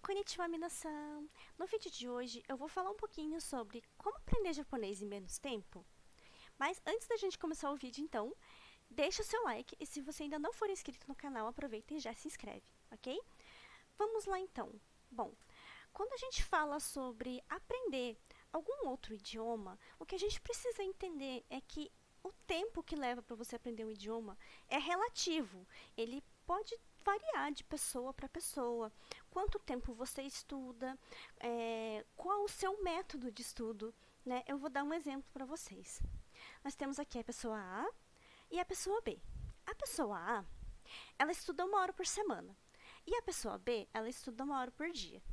Konnichiwa, minasan! No vídeo de hoje eu vou falar um pouquinho sobre como aprender japonês em menos tempo. Mas antes da gente começar o vídeo então, deixa o seu like e se você ainda não for inscrito no canal, aproveita e já se inscreve, ok? Vamos lá então. Bom, quando a gente fala sobre aprender algum outro idioma, o que a gente precisa entender é que o tempo que leva para você aprender um idioma é relativo. Ele pode variar de pessoa para pessoa. Quanto tempo você estuda, qual o seu método de estudo, né? Eu vou dar um exemplo para vocês. Nós temos aqui a pessoa A e a pessoa B. A pessoa A, ela estuda 1 hora por semana. E a pessoa B, ela estuda 1 hora por dia.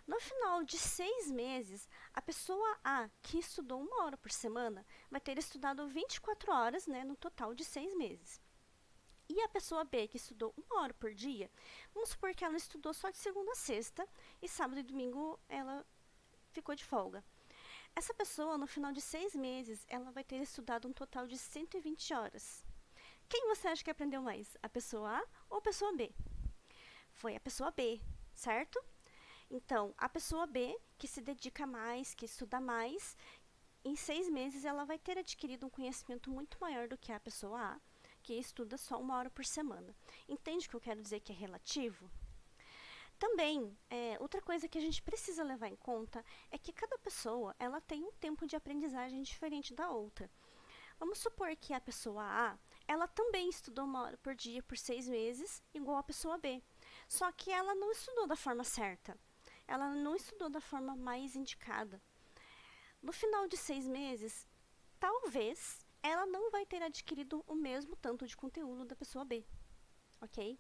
No final de 6 meses, a pessoa A, que estudou 1 hora por semana, vai ter estudado 24 horas, né, no total de 6 meses. E a pessoa B, que estudou 1 hora por dia, vamos supor que ela estudou só de segunda a sexta e sábado e domingo ela ficou de folga. Essa pessoa, no final de 6 meses, ela vai ter estudado um total de 120 horas. Quem você acha que aprendeu mais? A pessoa A ou a pessoa B? Foi a pessoa B, certo? Então, a pessoa B, que se dedica mais, que estuda mais, em 6 meses ela vai ter adquirido um conhecimento muito maior do que a pessoa A, que estuda só 1 hora por semana. Entende o que eu quero dizer que é relativo? Também, outra coisa que a gente precisa levar em conta é que cada pessoa ela tem um tempo de aprendizagem diferente da outra. Vamos supor que a pessoa A, ela também estudou 1 hora por dia por 6 meses, igual a pessoa B. Só que ela não estudou da forma certa. Ela não estudou da forma mais indicada. No final de 6 meses, talvez ela não vai ter adquirido o mesmo tanto de conteúdo da pessoa B, ok?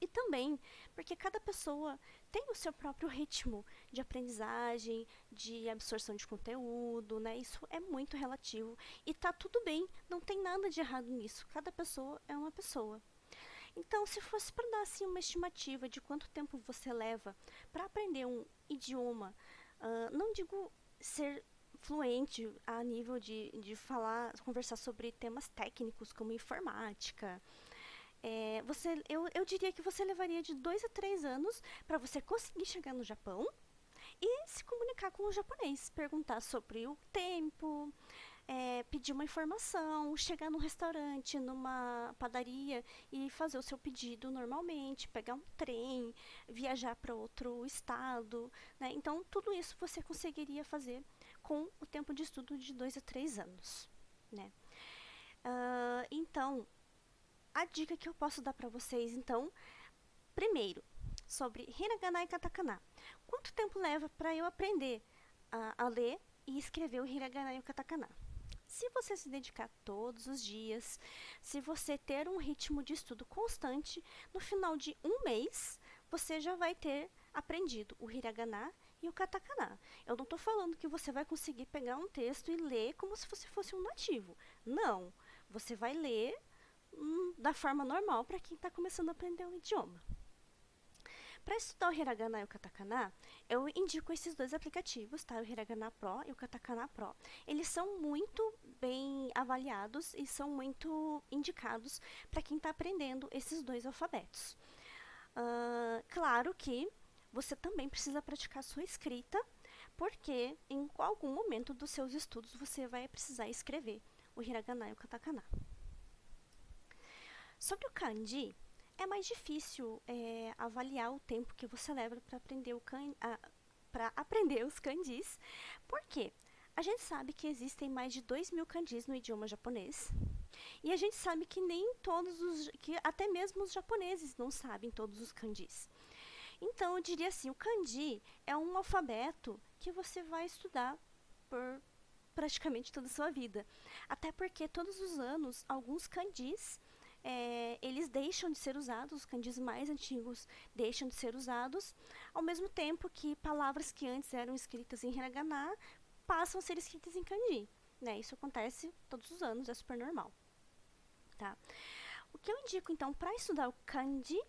E também porque cada pessoa tem o seu próprio ritmo de aprendizagem, de absorção de conteúdo, né? Isso é muito relativo e tá tudo bem, não tem nada de errado nisso. Cada pessoa é uma pessoa. Então, se fosse para dar assim uma estimativa de quanto tempo você leva para aprender um idioma, não digo ser fluente a nível de falar, conversar sobre temas técnicos como informática. Eu diria que você levaria de 2 a 3 anos para você conseguir chegar no Japão e se comunicar com o japonês, perguntar sobre o tempo, pedir uma informação, chegar num restaurante, numa padaria e fazer o seu pedido normalmente, pegar um trem, viajar para outro estado, né? Então, tudo isso você conseguiria fazer com o tempo de estudo de 2 a 3 anos, né? Então, a dica que eu posso dar para vocês, então, primeiro, sobre hiragana e katakana. Quanto tempo leva para eu aprender a ler e escrever o hiragana e o katakana? Se você se dedicar todos os dias, se você ter um ritmo de estudo constante, no final de um mês, você já vai ter aprendido o hiragana e o katakana. Eu não estou falando que você vai conseguir pegar um texto e ler como se você fosse um nativo. Não. Você vai ler da forma normal para quem está começando a aprender um idioma. Para estudar o Hiragana e o Katakana, eu indico esses 2 aplicativos, tá? O Hiragana Pro e o Katakana Pro. Eles são muito bem avaliados e são muito indicados para quem está aprendendo esses 2 alfabetos. Claro que você também precisa praticar sua escrita, porque em algum momento dos seus estudos você vai precisar escrever o Hiragana e o Katakana. Sobre o kanji, é mais difícil avaliar o tempo que você leva para aprender os kanjis. Por quê? A gente sabe que existem mais de 2.000 kanjis no idioma japonês. E a gente sabe que que até mesmo os japoneses não sabem todos os kanjis. Então, eu diria assim, o kanji é um alfabeto que você vai estudar por praticamente toda a sua vida. Até porque todos os anos, alguns kanjis eles deixam de ser usados, os kanjis mais antigos deixam de ser usados, ao mesmo tempo que palavras que antes eram escritas em hiragana passam a ser escritas em kanji, né? Isso acontece todos os anos, é super normal, tá? O que eu indico então para estudar o kanji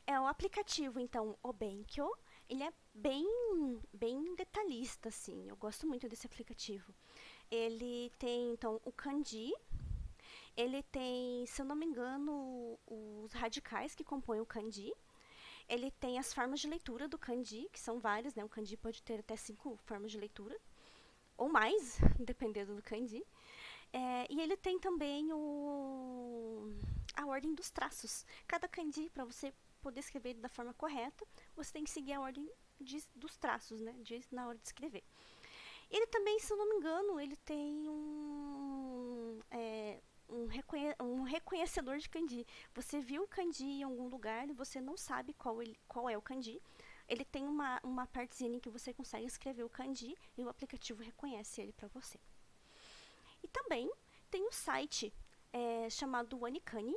é o aplicativo, então, o Benkyo. Ele é bem detalhista, assim, eu gosto muito desse aplicativo. Ele tem, então, o kanji. Ele tem, se eu não me engano, os radicais que compõem o kanji. Ele tem as formas de leitura do kanji, que são várias, né? O kanji pode ter até 5 formas de leitura, ou mais, dependendo do kanji. E ele tem também a ordem dos traços. Cada kanji, para você poder escrever da forma correta, você tem que seguir a ordem dos traços, né? Na hora de escrever. Ele também, se eu não me engano, ele tem um reconhecedor de kanji. Você viu o kanji em algum lugar e você não sabe qual é o kanji. Ele tem uma partezinha em que você consegue escrever o kanji e o aplicativo reconhece ele para você. E também tem um site chamado Anikani,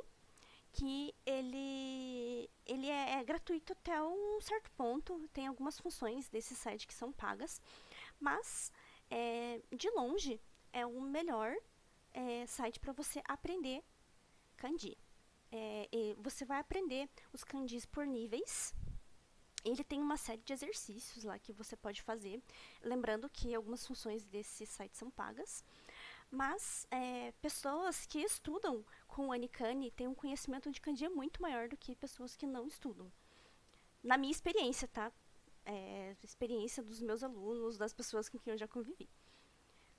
que ele é gratuito até um certo ponto. Tem algumas funções desse site que são pagas, mas de longe é o melhor site para você aprender kanji. Você vai aprender os kanjis por níveis. Ele tem uma série de exercícios lá que você pode fazer. Lembrando que algumas funções desse site são pagas. Mas pessoas que estudam com o Anikani têm um conhecimento de kanji muito maior do que pessoas que não estudam. Na minha experiência, tá? Experiência dos meus alunos, das pessoas com quem eu já convivi.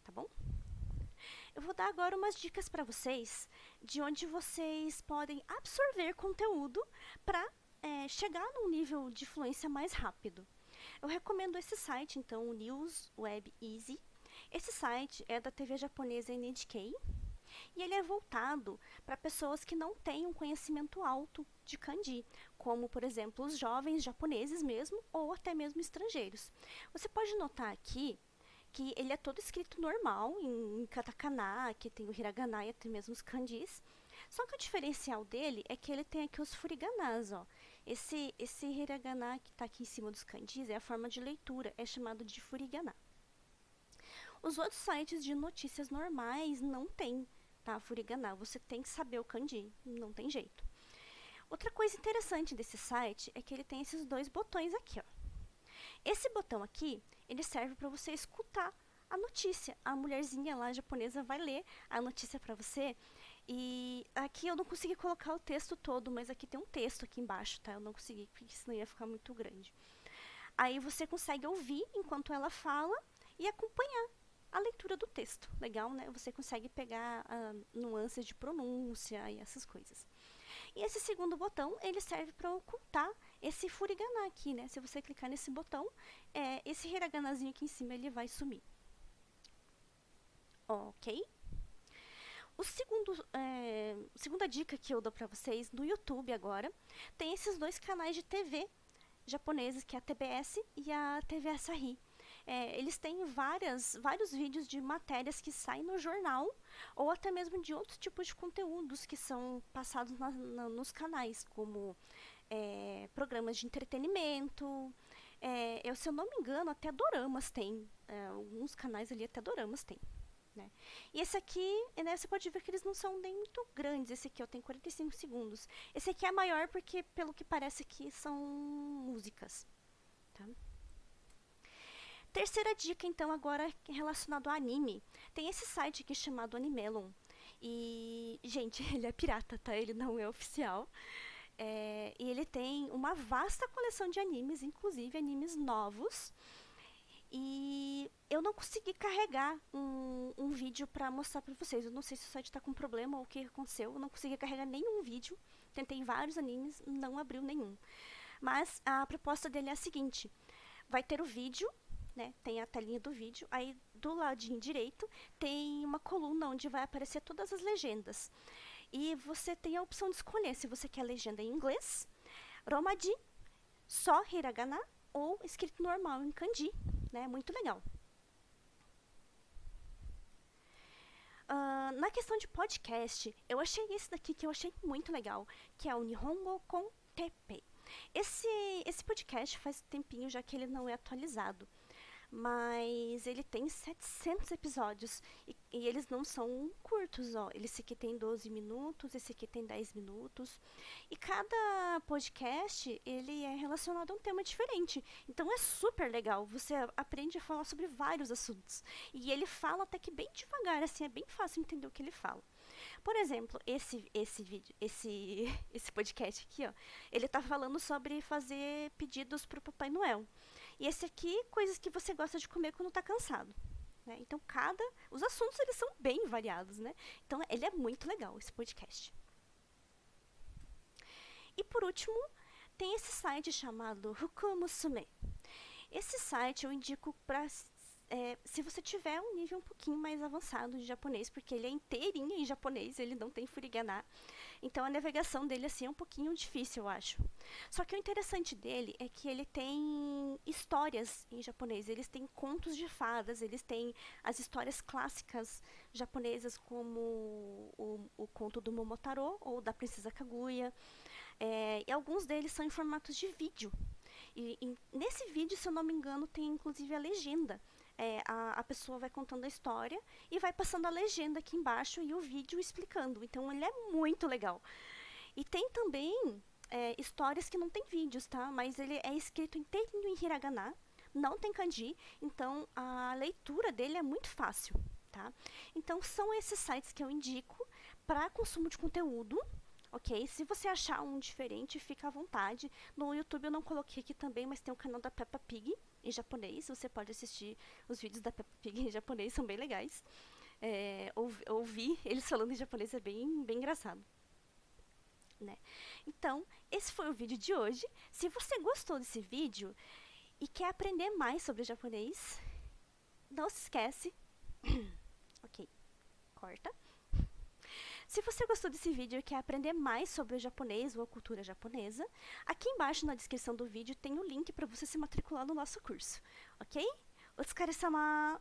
Tá bom? Eu vou dar agora umas dicas para vocês de onde vocês podem absorver conteúdo para chegar num nível de fluência mais rápido. Eu recomendo esse site, então, o News Web Easy. Esse site é da TV japonesa NHK e ele é voltado para pessoas que não têm um conhecimento alto de kanji, como, por exemplo, os jovens japoneses mesmo ou até mesmo estrangeiros. Você pode notar aqui que ele é todo escrito normal, em katakana, que tem o hiragana e até mesmo os kanjis. Só que o diferencial dele é que ele tem aqui os furiganas, ó. Esse hiragana que está aqui em cima dos kanjis é a forma de leitura, é chamado de furigana. Os outros sites de notícias normais não tem, tá? Furigana, você tem que saber o kanji, não tem jeito. Outra coisa interessante desse site é que ele tem esses dois botões aqui, ó. Esse botão aqui, ele serve para você escutar a notícia. A mulherzinha lá japonesa vai ler a notícia para você. E aqui eu não consegui colocar o texto todo, mas aqui tem um texto aqui embaixo, tá? Eu não consegui, porque senão ia ficar muito grande. Aí você consegue ouvir enquanto ela fala e acompanhar a leitura do texto. Legal, né? Você consegue pegar nuances de pronúncia e essas coisas. E esse segundo botão, ele serve para ocultar esse furigana aqui, né? Se você clicar nesse botão, esse hiraganazinho aqui em cima, ele vai sumir. Ok? Segunda dica que eu dou para vocês, no YouTube agora, tem esses dois canais de TV japoneses, que é a TBS e a TV Asahi. Eles têm vários vídeos de matérias que saem no jornal ou até mesmo de outros tipos de conteúdos que são passados nos canais, como programas de entretenimento. Se eu não me engano, até doramas tem. Alguns canais ali até doramas tem. Né? E esse aqui, né, você pode ver que eles não são nem muito grandes. Esse aqui tem 45 segundos. Esse aqui é maior porque, pelo que parece aqui, são músicas. Tá? Terceira dica, então, agora relacionado ao anime. Tem esse site aqui chamado Animelon. E, gente, ele é pirata, tá? Ele não é oficial. E ele tem uma vasta coleção de animes, inclusive animes novos. E eu não consegui carregar um vídeo para mostrar para vocês. Eu não sei se o site está com problema ou o que aconteceu. Eu não consegui carregar nenhum vídeo. Tentei vários animes, não abriu nenhum. Mas a proposta dele é a seguinte. Vai ter o vídeo, né? Tem a telinha do vídeo. Aí do ladinho direito tem uma coluna onde vai aparecer todas as legendas. E você tem a opção de escolher se você quer legenda em inglês, romaji, só hiragana ou escrito normal em kanji. Né? Muito legal. Na questão de podcast, eu achei esse daqui que eu achei muito legal, que é o Nihongo com Teppei. Esse podcast faz tempinho já que ele não é atualizado, mas ele tem 700 episódios e eles não são curtos, ó. Esse aqui tem 12 minutos, esse aqui tem 10 minutos. E cada podcast, ele é relacionado a um tema diferente. Então é super legal, você aprende a falar sobre vários assuntos. E ele fala até que bem devagar, assim, é bem fácil entender o que ele fala. Por exemplo, esse vídeo, esse podcast aqui, ó, ele tá falando sobre fazer pedidos pro Papai Noel. E esse aqui, coisas que você gosta de comer quando tá cansado. Né? Então, os assuntos eles são bem variados, né? Então, ele é muito legal, esse podcast. E por último, tem esse site chamado Hukomusume. Esse site eu indico para se você tiver um nível um pouquinho mais avançado de japonês, porque ele é inteirinho em japonês, ele não tem furigana. Então a navegação dele assim é um pouquinho difícil, eu acho. Só que o interessante dele é que ele tem histórias em japonês, eles têm contos de fadas, eles têm as histórias clássicas japonesas como o conto do Momotaro ou da Princesa Kaguya. E alguns deles são em formatos de vídeo. E nesse vídeo, se eu não me engano, tem inclusive a legenda. A pessoa vai contando a história e vai passando a legenda aqui embaixo e o vídeo explicando. Então ele é muito legal. E tem também histórias que não tem vídeos, tá? Mas ele é escrito inteirinho em hiragana, não tem kanji, então a leitura dele é muito fácil, tá? Então são esses sites que eu indico para consumo de conteúdo. Ok? Se você achar um diferente, fica à vontade. No YouTube eu não coloquei aqui também, mas tem o canal da Peppa Pig em japonês. Você pode assistir os vídeos da Peppa Pig em japonês, são bem legais. Ouvir eles falando em japonês é bem, bem engraçado. Né? Então, esse foi o vídeo de hoje. Se você gostou desse vídeo e quer aprender mais sobre japonês, não se esquece. Ok, corta. Se você gostou desse vídeo e quer aprender mais sobre o japonês ou a cultura japonesa, aqui embaixo na descrição do vídeo tem o link para você se matricular no nosso curso, ok? Otsukare-sama!